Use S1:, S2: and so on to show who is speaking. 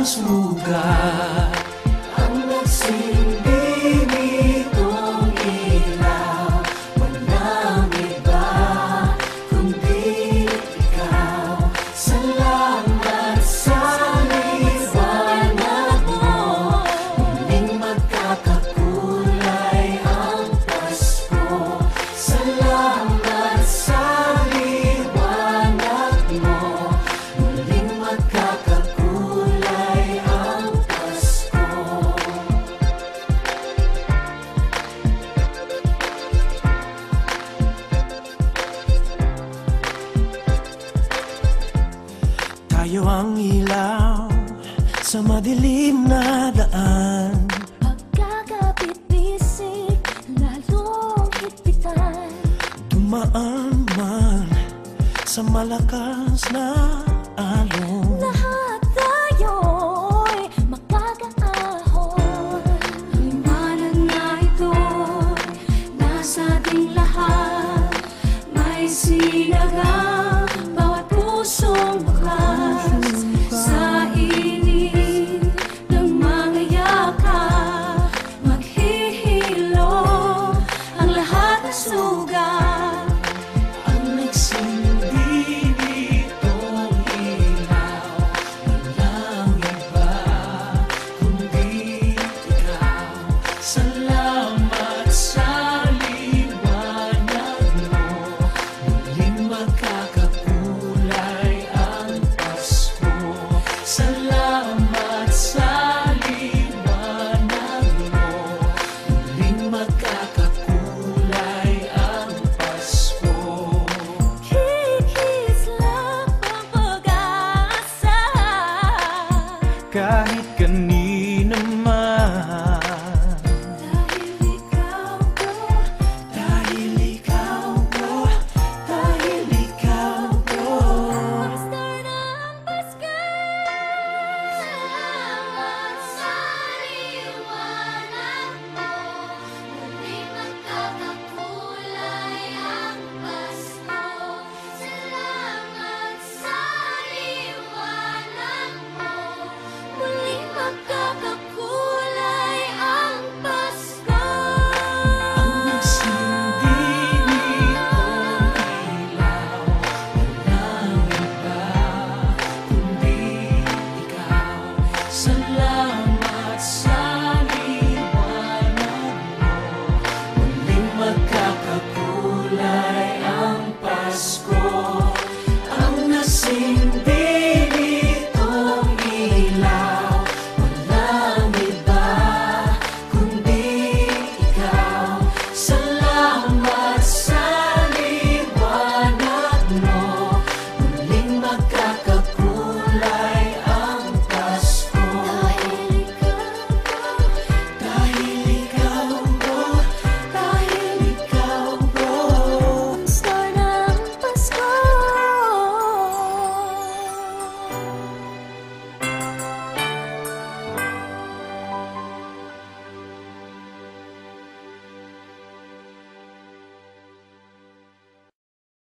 S1: ang sugat. Ang nagsilbi nitong ilaw, walang iba kundi ikaw. Salamat sa liwanag mo, muling magkakakulay ang Pasko. Salamat sa liwanag mo, muling magkakakulay ang Pasko. Tayo ang ilaw sa madilim na daan.
S2: Pagkakapit-bisig, lalong higpitan.
S1: Dumaan man sa malakas na alon.
S2: Lahat tayo'y magkakaahon. Liwanag na ito'y nasa ating lahat. May sinagang bawat pusong bukas. Sa init ng mga yakap, maghihilom ang lahat na sugat.
S1: Ang nagsilbi nitong ilaw, walang iba kundi ikaw. Salamat sa liwanag mo, muling magkakakulay ang Pasko. Salamat sa liwanag mo, muling magkakakulay ang Pasko.
S2: Kikislap ang pag-asa.
S1: Kahit kanina man,
S2: Dahil ikaw ko,
S1: dahil ikaw ko, dahil ikaw ko.
S2: Master ng Pasko. Salamat sa liwanag mo, muling magkakakulay ang Pasko. Salamat sa liwanag mo, muling magkakakulay ang Pasko.
S1: Ang nagsilbi nitong ilaw, walang iba kundi ikaw. Salamat sa liwanag mo, muling magkakakulay ang Pasko.